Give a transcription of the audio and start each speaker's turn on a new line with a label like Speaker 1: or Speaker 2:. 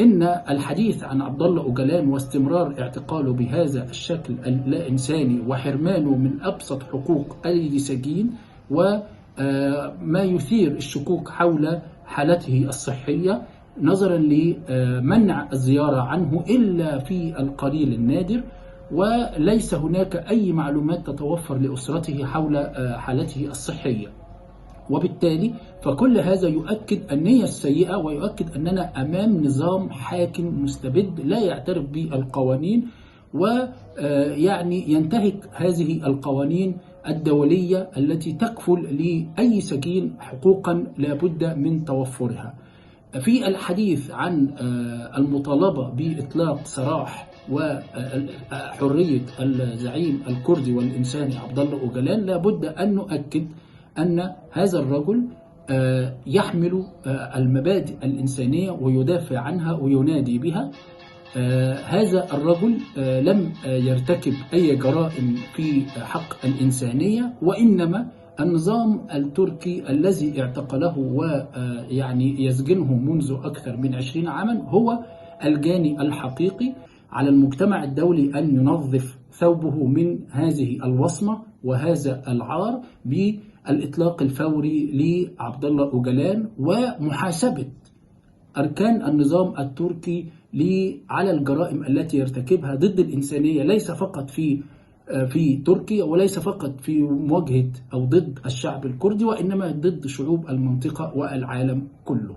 Speaker 1: إن الحديث عن عبد الله أوجلان واستمرار اعتقاله بهذا الشكل اللا إنساني وحرمانه من أبسط حقوق أي سجين وما يثير الشكوك حول حالته الصحية نظرا لمنع الزيارة عنه إلا في القليل النادر، وليس هناك أي معلومات تتوفر لأسرته حول حالته الصحية. وبالتالي فكل هذا يؤكد النية السيئة، ويؤكد أننا أمام نظام حاكم مستبد لا يعترف بالقوانين، ويعني ينتهك هذه القوانين الدولية التي تكفل لأي سجين حقوقا لا بد من توفرها. في الحديث عن المطالبة بإطلاق سراح وحرية الزعيم الكردي والإنساني عبد الله أوجلان، لابد أن نؤكد أن هذا الرجل يحمل المبادئ الإنسانية ويدافع عنها وينادي بها. هذا الرجل لم يرتكب أي جرائم في حق الإنسانية، وإنما النظام التركي الذي اعتقله ويعني يسجنه منذ أكثر من 20 عاما هو الجاني الحقيقي. على المجتمع الدولي أن ينظف ثوبه من هذه الوصمة وهذا العار بالإطلاق الفوري لعبد الله أوجلان، ومحاسبة أركان النظام التركي على الجرائم التي يرتكبها ضد الإنسانية، ليس فقط في تركيا، وليس فقط في مواجهة أو ضد الشعب الكردي، وإنما ضد شعوب المنطقة والعالم كله.